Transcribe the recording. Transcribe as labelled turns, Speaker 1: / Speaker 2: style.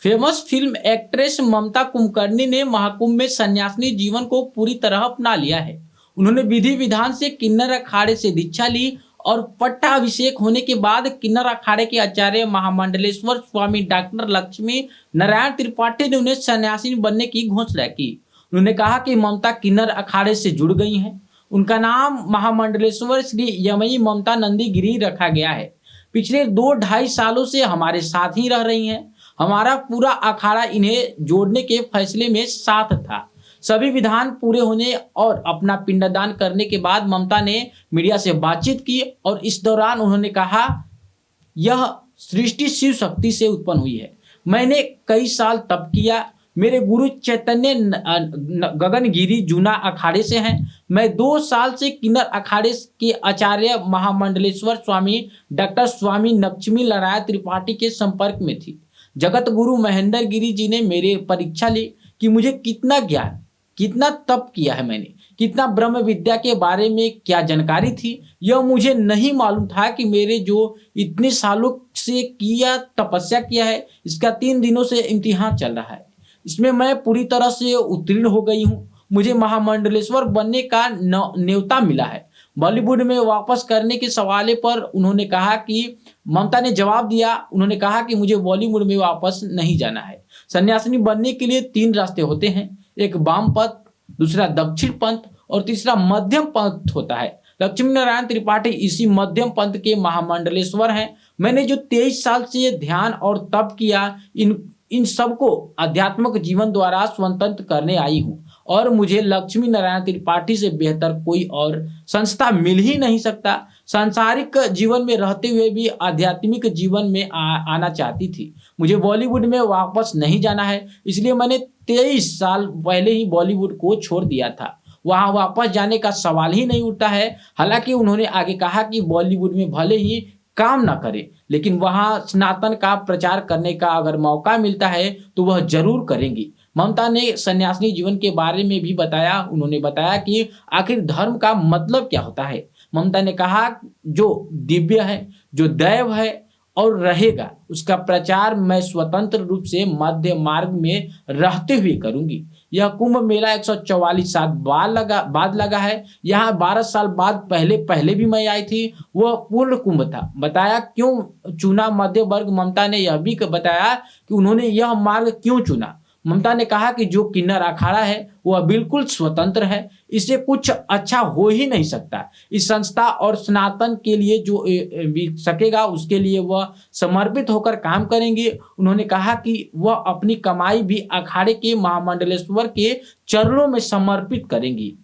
Speaker 1: Famous film actress ममता कुलकर्णी ने महाकुंभ में सन्यासिनी जीवन को पूरी तरह अपना लिया है। उन्होंने विधि विधान से किन्नर अखाड़े से दीक्षा ली और पट्टाभिषेक होने के बाद किन्नर अखाड़े के आचार्य महामंडलेश्वर स्वामी डॉक्टर लक्ष्मी नारायण त्रिपाठी ने उन्हें सन्यासिनी बनने की घोषणा की। उन्होंने कहा कि ममता किन्नर अखाड़े से जुड़ गई हैं। उनका नाम महामंडलेश्वर श्री यमई ममता नंदी गिरी रखा गया है। पिछले 2-2.5 सालों से हमारे साथ ही रह रही हैं। हमारा पूरा अखाड़ा इन्हें जोड़ने के फैसले में साथ था। सभी विधान पूरे होने और अपना पिंडदान करने के बाद ममता ने मीडिया से बातचीत की और इस दौरान उन्होंने कहा, यह सृष्टि शिव शक्ति से उत्पन्न हुई है। मैंने कई साल तप किया। मेरे गुरु चैतन्य गगनगिरी जूना अखाड़े से हैं। मैं 2 साल से किन्नर अखाड़े के आचार्य महामंडलेश्वर स्वामी डॉक्टर स्वामी लक्ष्मी नारायण त्रिपाठी के संपर्क में थी। जगत गुरु महेंद्र गिरी जी ने मेरे परीक्षा ली कि मुझे कितना ज्ञान, कितना तप किया है मैंने, कितना ब्रह्म विद्या के बारे में क्या जानकारी थी। यह मुझे नहीं मालूम था कि मेरे जो इतने सालों से किया तपस्या किया है, इसका 3 दिनों से इम्तिहान चल रहा है। इसमें मैं पूरी तरह से उत्तीर्ण हो गई हूँ। मुझे महामंडलेश्वर बनने का न्योता मिला है। बॉलीवुड में वापस करने के सवाल पर उन्होंने कहा कि ममता ने जवाब दिया, उन्होंने कहा कि मुझे बॉलीवुड में वापस नहीं जाना है। सन्यासिनी बनने के लिए 3 रास्ते होते हैं, एक वाम पथ, दूसरा दक्षिण पंथ और तीसरा मध्यम पंथ होता है। लक्ष्मी नारायण त्रिपाठी इसी मध्यम पंथ के महामंडलेश्वर हैं। मैंने जो 23 साल से ध्यान और तप किया, इन सबको आध्यात्मिक जीवन द्वारा स्वतंत्र करने आई हूँ और मुझे लक्ष्मी नारायण त्रिपाठी से बेहतर कोई और संस्था मिल ही नहीं सकता। सांसारिक जीवन में रहते हुए भी आध्यात्मिक जीवन में आना चाहती थी। मुझे बॉलीवुड में वापस नहीं जाना है, इसलिए मैंने 23 साल पहले ही बॉलीवुड को छोड़ दिया था। वहां वापस जाने का सवाल ही नहीं उठता है। हालांकि उन्होंने आगे कहा कि बॉलीवुड में भले ही काम ना करे, लेकिन वहां सनातन का प्रचार करने का अगर मौका मिलता है तो वह जरूर करेंगी। ममता ने सन्यासिनी जीवन के बारे में भी बताया। उन्होंने बताया कि आखिर धर्म का मतलब क्या होता है। ममता ने कहा, जो दिव्य है, जो दैव है और रहेगा, उसका प्रचार मैं स्वतंत्र रूप से मध्य मार्ग में रहते हुए करूंगी। यह कुंभ मेला 144 साल बाद लगा है। यहाँ 12 साल बाद पहले भी मैं आई थी। वह पूर्ण कुंभ था। बताया क्यों चुना मध्य वर्ग। ममता ने यह भी बताया कि उन्होंने यह मार्ग क्यों चुना। ममता ने कहा कि जो किन्नर अखाड़ा है वह बिल्कुल स्वतंत्र है, इससे कुछ अच्छा हो ही नहीं सकता। इस संस्था और सनातन के लिए जो भी सकेगा उसके लिए वह समर्पित होकर काम करेंगे। उन्होंने कहा कि वह अपनी कमाई भी अखाड़े के महामंडलेश्वर के चरणों में समर्पित करेंगी।